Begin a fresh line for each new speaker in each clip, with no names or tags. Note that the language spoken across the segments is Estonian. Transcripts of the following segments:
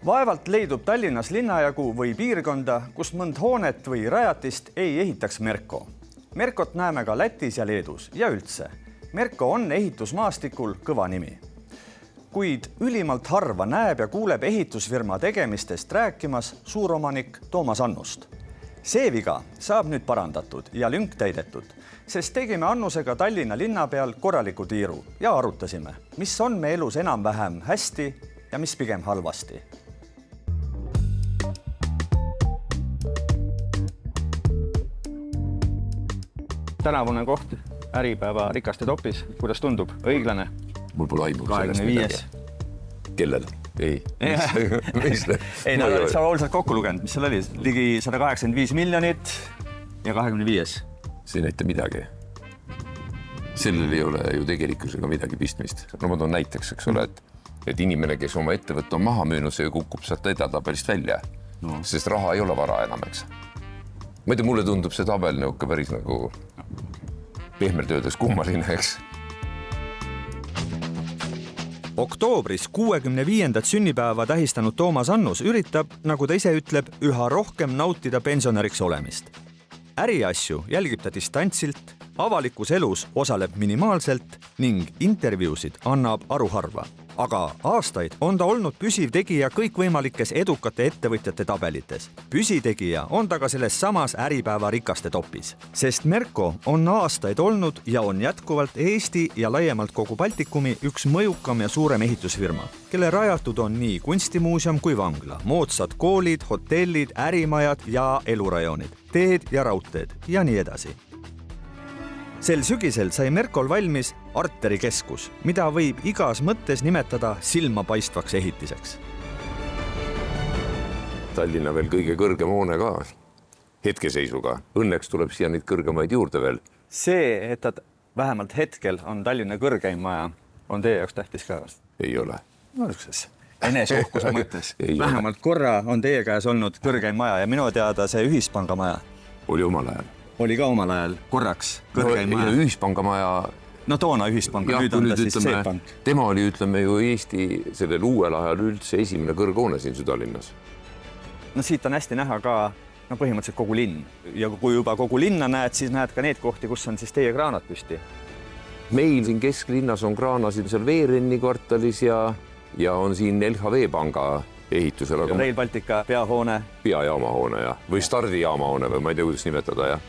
Vaevalt leidub Tallinnas linnajagu või piirkonda, kus mõnd hoonet või rajatist ei ehitaks Merko. Merkot näeme ka Lätis ja Leedus ja üldse. Merko on ehitusmaastikul kõva nimi. Kuid ülimalt harva näeb ja kuuleb ehitusfirma tegemistest rääkimas suuromanik Toomas Annust. See viga saab nüüd parandatud ja lünk täidetud, sest tegime Annusega Tallinna linna peal korraliku tiiru ja arutasime, mis on me elus enam-vähem hästi ja mis pigem halvasti. Tänavune koht Äripäeva rikaste topis. Kuidas tundub? Õiglane?
Mul pole aimu.
25.
Kellel? Ei.
Ei, no oled sa hoolsalt kokku lugenud, mis seal oli? Ligi 185 miljonit ja 25.
See ei näita midagi. Sellel ei ole ju tegelikkusega midagi pistmist. No ma toon näiteks, eks ole, et inimene, kes oma ettevõtte on maha müünud, see kukub sealt edatabelist välja, sest raha ei ole vara enam, eks. Ma ei tea, mulle tundub see tabel nõuka päris nagu pehmelt öeldes kummaline, eks.
Oktoobris 65. sünnipäeva tähistanud Toomas Annus üritab, nagu ta ise ütleb, üha rohkem nautida pensionäriks olemist. Äriasju jälgib ta distantsilt, avalikus elus osaleb minimaalselt ning intervjuusid annab aruharva. Aga aastaid on ta olnud püsiv tegija kõikvõimalikes edukate ettevõtjate tabelites. Püsitegija on ta ka selles samas Äripäeva rikaste topis, sest Merko on aastaid olnud ja on jätkuvalt Eesti ja laiemalt kogu Baltikumi üks mõjukam ja suurem ehitusfirma, kelle rajatud on nii kunstimuuseum kui vangla, moodsad koolid, hotellid, ärimajad ja elurajoonid, teed ja raudteed ja nii edasi. Sel sügisel sai Merkol valmis Arteri keskus, mida võib igas mõttes nimetada silmapaistvaks ehitiseks.
Tallinna veel kõige kõrgem hoone ka hetkeseisuga. Õnneks tuleb siia neid kõrgemaid juurde veel.
See, et ta vähemalt hetkel on Tallinna kõrgeim maja, on teie jaoks tähtis ka?
Ei ole.
No niisuguses enesuhkuse mõttes. Vähemalt korra on teie käes olnud kõrgeim maja ja minu teada see Ühispanga maja.
Oli omal ajal.
Oli ka omal ajal korraks kõrgeim maja.
Ühispanga maja.
No toona Ühispanga, nüüd on ta siis C-pank.
Tema oli, ütleme ju Eesti sellel uuel ajal üldse esimene kõrghoone siin Südalinnas.
No siit on hästi näha ka põhimõtteliselt kogu linn. Ja kui juba kogu linna näed, siis näed ka need kohti, kus on siis teie kraanad püsti.
Meil siin kesklinnas on kraanasid seal Veerenni kvartalis ja on siin LHV panga ehitusel.
Rail Baltica peahoone.
Peajaamahoone või stardijaamahoone või ma ei tea, kuidas nimetada ja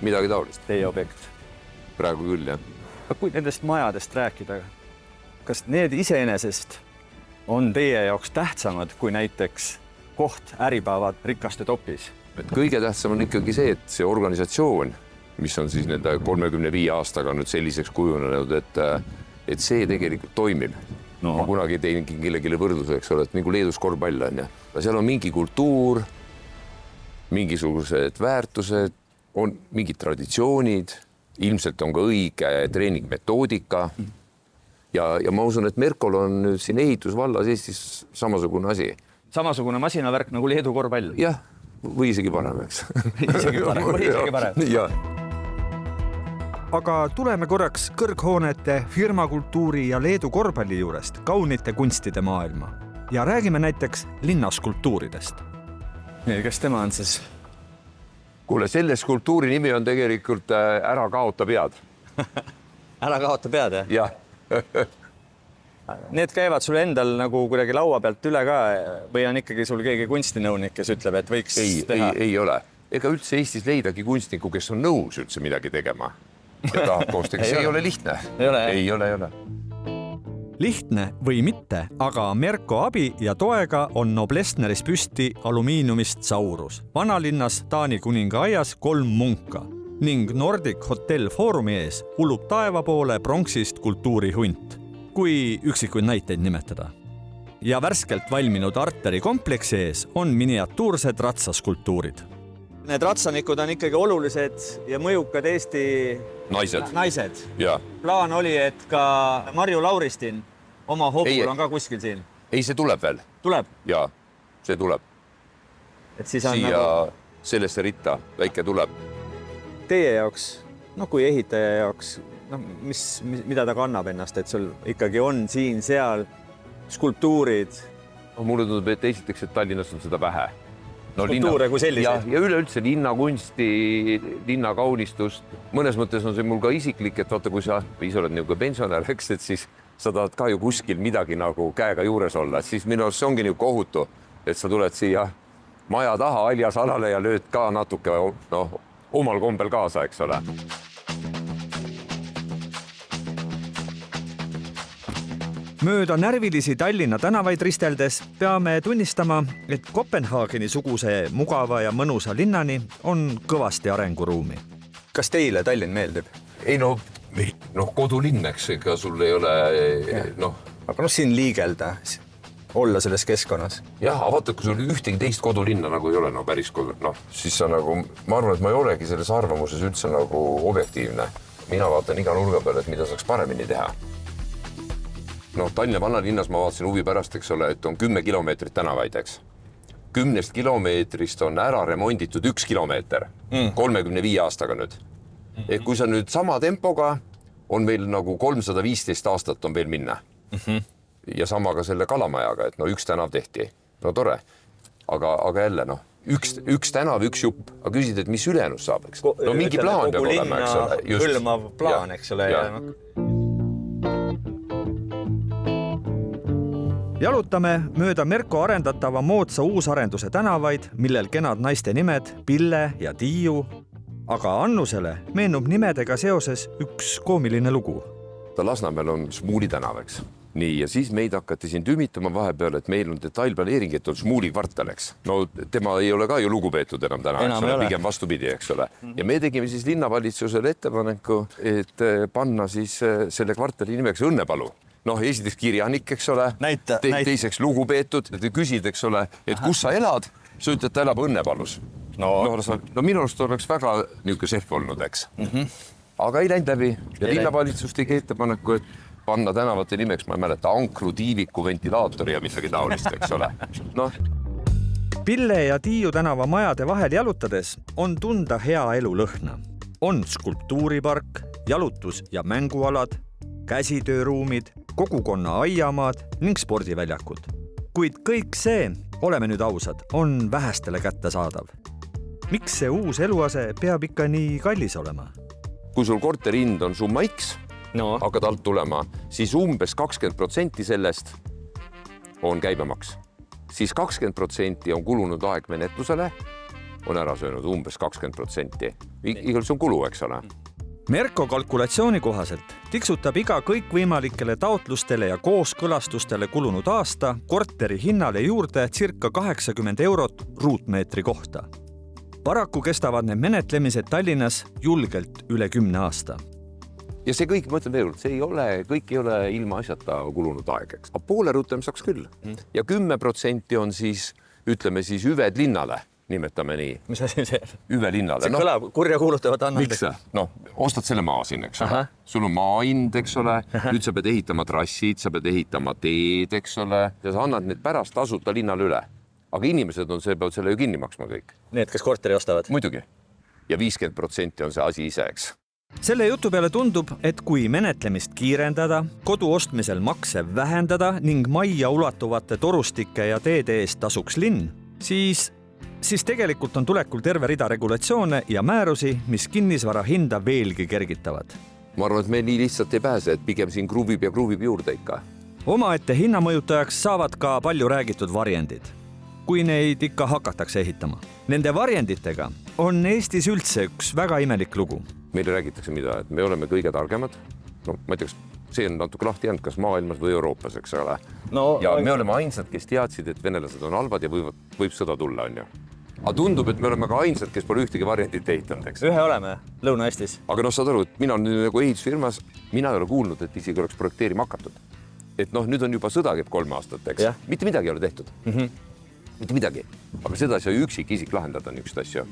midagi taolist.
Teie objekt.
Praegu küll, jah.
Kui nendest majadest rääkida, kas need iseenesest on teie jaoks tähtsamad kui näiteks koht Äripäeva rikaste topis?
Kõige tähtsam on ikkagi see, et see organisatsioon, mis on siis nende 35 aastaga nüüd selliseks kujunenud, et see tegelikult toimib. No. Ma kunagi tein kellelegi võrdluseks, et nagu Leedus korvpall on. Ja seal on mingi kultuur, mingisugused väärtused, on mingid traditsioonid, ilmselt on ka õige treeningmetoodika. Ja ma usun, et Merkol on nüüd siin ehitusvallas Eestis samasugune asi.
Samasugune masinavärk nagu Leedu korvpall?
Jah, või isegi parem, eks.
Isegi parem.
Ja.
Aga tuleme korraks kõrghoonete, firmakultuuri ja Leedu korvpalli juurest kaunite kunstide maailma. Ja räägime näiteks linnaskultuuridest. Kes tema on siis?
Kuule, selle skulptuuri nimi on tegelikult Ära kaota pead.
Ära kaota pead, jah?
Jah.
Need käivad sul endal nagu kuidagi laua pealt üle ka või on ikkagi sul keegi kunstinõunik, kes ütleb, et võiks teha?
Ei ole. Ega üldse Eestis leidagi kunstniku, kes on nõus üldse midagi tegema. Ja tahab koosteks. See ei ole lihtne. Ei ole.
Lihtne või mitte, aga Merko abi ja toega on Noblessneris püsti alumiiniumist Saurus. Vanalinnas Taani kuninga aias 3 munka ning Nordic Hotel Foorumi ees ulub taeva poole pronksist kultuurihunt, kui üksikuid näiteid nimetada. Ja värskelt valminud Arteri kompleksi ees on miniatuursed ratsaskultuurid. Need ratsanikud on ikkagi olulised ja mõjukad Eesti naised.
Ja.
Plaan oli, et ka Marju Lauristin oma hobul on ka kuskil siin.
Ei, see tuleb veel.
Tuleb?
Jaa, see tuleb.
Et siis on
siia sellesse ritta väike tuleb.
Teie jaoks, kui ehitaja jaoks, mida ta kannab ennast, et sul ikkagi on siin, seal skulptuurid,
Mulle tundub, et esiteks, et Tallinnas on seda vähe.
Skulptuure kui selliseid.
Ja üleüldse linnakunsti, linnakaunistust. Mõnes mõttes on see mul ka isiklik, et vaata, kui sa ise oled nagu pensionär, eks, et siis sa tahad ka ju kuskil midagi nagu käega juures olla. Siis minu arust see ongi nagu kohutu, et sa tuled siia maja taha aljas alale ja lööd ka natuke omal kombel kaasa, eks ole.
Mööda närvilisi Tallinna tänavaid risteldes peame tunnistama, et Kopenhaageni suguse mugava ja mõnusa linnani on kõvasti arenguruumi. Kas teile Tallinn meeldib?
Ei kodulinn, eks, ega sul ei ole,
Aga siin liigelda, olla selles keskkonnas.
Jah, vaata, kui sul ühtegi teist kodulinna nagu ei ole, päris kodu, siis sa nagu, ma arvan, et ma ei olegi selles arvamuses üldse nagu objektiivne. Mina vaatan iga nurga peale, et mida saaks paremini teha. Tallinna vanalinnas ma vaatasin huvi pärast, eks ole, et on 10 kilomeetrit tänavaid, eks. 10 kilomeetrist on ära remonditud 1 kilomeeter, 35 aastaga nüüd. Et kui sa nüüd sama tempoga, on meil nagu 315 aastat on veel minna. Ja sama ka selle Kalamajaga, et üks tänav tehti. Tore. Aga jälle, üks tänav, üks jupp. Aga küsid, et mis ülejänus saab, eks? Mingi plaan peab olema, eks ole.
Hõlmav plaan, eks ole. Jalutame mööda Merko arendatava moodsa uusarenduse tänavaid, millel kenad naiste nimed Pille ja Tiiu. Aga Annusele meenub nimedega seoses üks koomiline lugu.
Lasnamäel on Smuuli tänav, eks. Nii, ja siis meid hakati siin tümitama vahepeal, et meil on detailplaneering, et on Smuuli kvartal, eks. Tema ei ole ka ju lugupeetud enam täna, eks ole, pigem vastupidi, eks ole. Ja me tegime siis linnavalitsusele ettepaneku, et panna siis selle kvartali nimeks Õnnepalu. Esiteks kirjanik, eks ole, teiseks lugupeetud, et küsid, eks ole, et kus sa elad, sa ütled, ta elab Õnnepalus. Minu arust oleks väga niisugune sehv olnud, eks. Aga ei läinud läbi ja linnavalitsus tegi ettepaneku, et panna tänavate nimeks, ma ei mäleta, Ankru, Tiiviku, ventilaatori ja midagi taolist, eks ole.
Pille ja Tiiu tänava majade vahel jalutades on tunda hea elu lõhna. On skulptuuripark, jalutus- ja mängualad, käsitööruumid, kogukonna aiamaad ning spordiväljakud. Kuid kõik see, oleme nüüd ausad, on vähestele kätte saadav. Miks see uus eluase peab ikka nii kallis olema?
Kui sul korterihind on summa X, hakkad alt tulema, siis umbes 20% sellest on käibemaks. Siis 20% on kulunud aeg menetlusele, on ära söönud umbes 20%. Igal see on kulu, eks ole. Merko
kalkulatsiooni kohaselt tiksutab iga kõikvõimalikele taotlustele ja kooskõlastustele kulunud aasta korteri hinnale juurde circa 80 eurot ruutmeetri kohta. Paraku kestavad need menetlemised Tallinnas julgelt üle 10 aasta.
Ja see kõik, ma ütlen veel, kõik ei ole ilma asjata kulunud aeg, eks. Aga poole ruutem saaks küll. Ja 10% on siis, ütleme siis hüved linnale. Nimetame nii.
Mis asi see?
Üve linnale.
See kõlab kurja kuulutavat annandeks.
Miks? Ostad selle maa siin, eks ole. Sul on maahind, eks ole. Nüüd sa pead ehitama trassid, sa pead ehitama teed, eks ole. Ja sa annad need pärast tasuta linnale üle. Aga inimesed peavad selle ju kinni maksma kõik.
Need, kes korteri ostavad?
Muidugi. Ja 50% on see asi ise, eks.
Selle jutu peale tundub, et kui menetlemist kiirendada, kodu ostmisel makse vähendada ning majja ulatuvate torustike ja teede eest tasuks linn, siis tegelikult on tulekul terve rida regulatsioone ja määrusi, mis kinnisvara hinda veelgi kergitavad.
Ma arvan, et me nii lihtsalt ei pääse, et pigem siin kruvib juurde ikka.
Omaette hinnamõjutajaks saavad ka palju räägitud varjendid, kui neid ikka hakatakse ehitama. Nende varjenditega on Eestis üldse üks väga imelik lugu.
Meile räägitakse mida, et me oleme kõige targemad. Ma ei tea, see on natuke lahti jäänud, kas maailmas või Euroopas, eks ole. Ja me oleme ainsad, kes teadsid, et venelased on halvad ja võib sõda tulla, on ju. Aga tundub, et me oleme ka ainsad, kes pole ühtegi variandit ehitanud, eks.
Ühe oleme Lõuna-Eestis.
Aga saad aru, et mina nüüd nagu ehitusfirmas, mina ei ole kuulnud, et isegi oleks projekteerima hakatud. Et nüüd on juba sõda käib 3 aastat, eks. Mitte midagi ei ole tehtud. Mitte midagi. Aga seda sai üksik isik lahendada niisugust asja.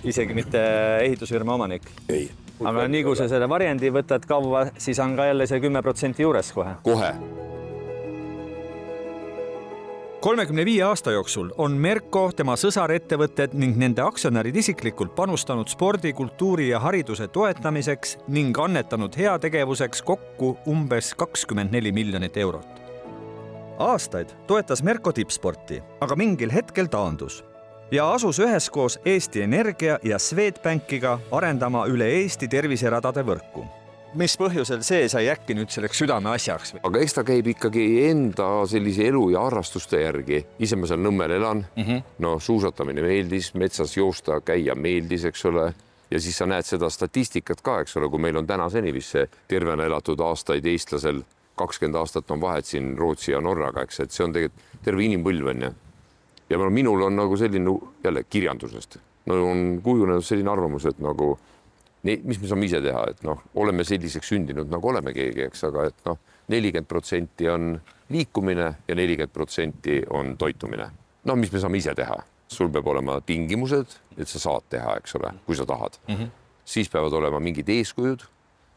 Isegi mitte ehitusfirma omanik?
Ei.
Aga nii kui sa selle varjendi võtad kaua, siis on ka jälle see 10% juures kohe?
Kohe.
35 aasta jooksul on Merko, tema sõsarettevõtted ning nende aktsionärid isiklikult panustanud spordi, kultuuri ja hariduse toetamiseks ning annetanud heategevuseks kokku umbes 24 miljonit eurot. Aastaid toetas Merko tippsporti, aga mingil hetkel taandus ja asus üheskoos Eesti Energia ja Swedbankiga arendama üle Eesti terviseradade võrku. Mis põhjusel see sai äkki nüüd selleks südame asjaks?
Aga eks ta käib ikkagi enda sellise elu ja harrastuste järgi. Ise ma seal Nõmmel elan. No suusatamine meeldis, metsas joosta käia meeldis, eks ole. Ja siis sa näed seda statistikat ka, eks ole, kui meil on tänaseni vist see tervena elatud aastaid eestlasel 20 aastat on vahet siin Rootsi ja Norraga, eks, et see on tegelikult terve inimpõlv on. Ja minul on nagu selline jälle kirjandusest. No on kujunenud selline arvamus, et nagu mis me saame ise teha, et oleme selliseks sündinud, nagu oleme keegi, eks, aga et 40% on liikumine ja 40% on toitumine. Mis me saame ise teha? Sul peab olema tingimused, et sa saad teha, eks ole, kui sa tahad. Siis peavad olema mingid eeskujud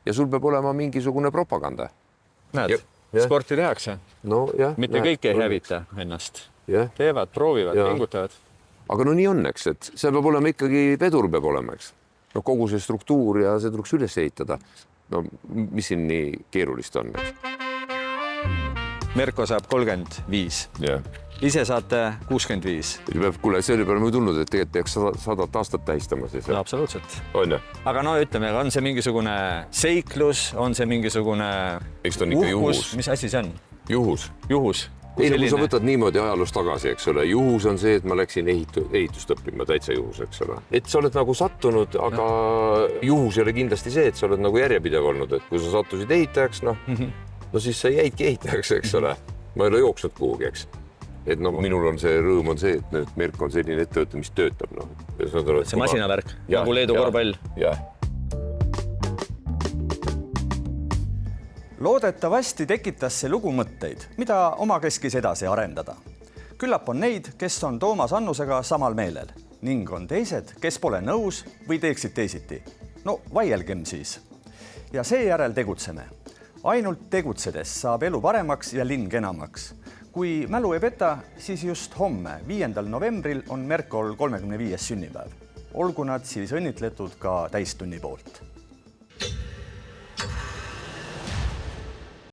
ja sul peab olema mingisugune propaganda.
Näed, sporti tehakse.
No, jah,
mitte kõik ei hävita ennast. Teevad, proovivad, pingutavad.
Aga nii on, eks, et see peab olema ikkagi, vedur peab olema, eks. Kogu see struktuur ja see tuleks üles ehitada. Mis siin nii keerulist on?
Merko saab 35. Ise saate 65.
Kuule, see oli peale tulnud, et tegelikult peaks 100 aastat tähistama.
Absoluutselt.
On,
aga ütleme, on see mingisugune seiklus, on see mingisugune
uhkus?
Mis asi see on?
Juhus.
Kui
sa võtad niimoodi ajalust tagasi, eks ole. Juhus on see, et ma läksin ehitust õppima, täitsa juhus, eks ole. Et sa oled nagu sattunud, aga juhus ei ole kindlasti see, et sa oled nagu järjepidev olnud, et kui sa sattusid ehitajaks, siis sa jäidki ehitajaks, eks ole. Ma ei ole jooksnud kuhugi, eks. Et minul on see rõõm on see, et nüüd Merko on selline ettevõte, mis töötab.
See masinavärk, nagu Leedu korvpall. Loodetavasti tekitas see lugu mõtteid, mida omakeskis edasi arendada. Küllap on neid, kes on Toomas Annusega samal meelel ning on teised, kes pole nõus või teeksid teisiti. Vaielgem siis. Ja seejärel tegutseme. Ainult tegutsedes saab elu paremaks ja linn kenamaks. Kui mälu ei peta, siis just homme, 5. novembril on Merkol 35. sünnipäev. Olgu nad siis õnnitletud ka täistunni poolt.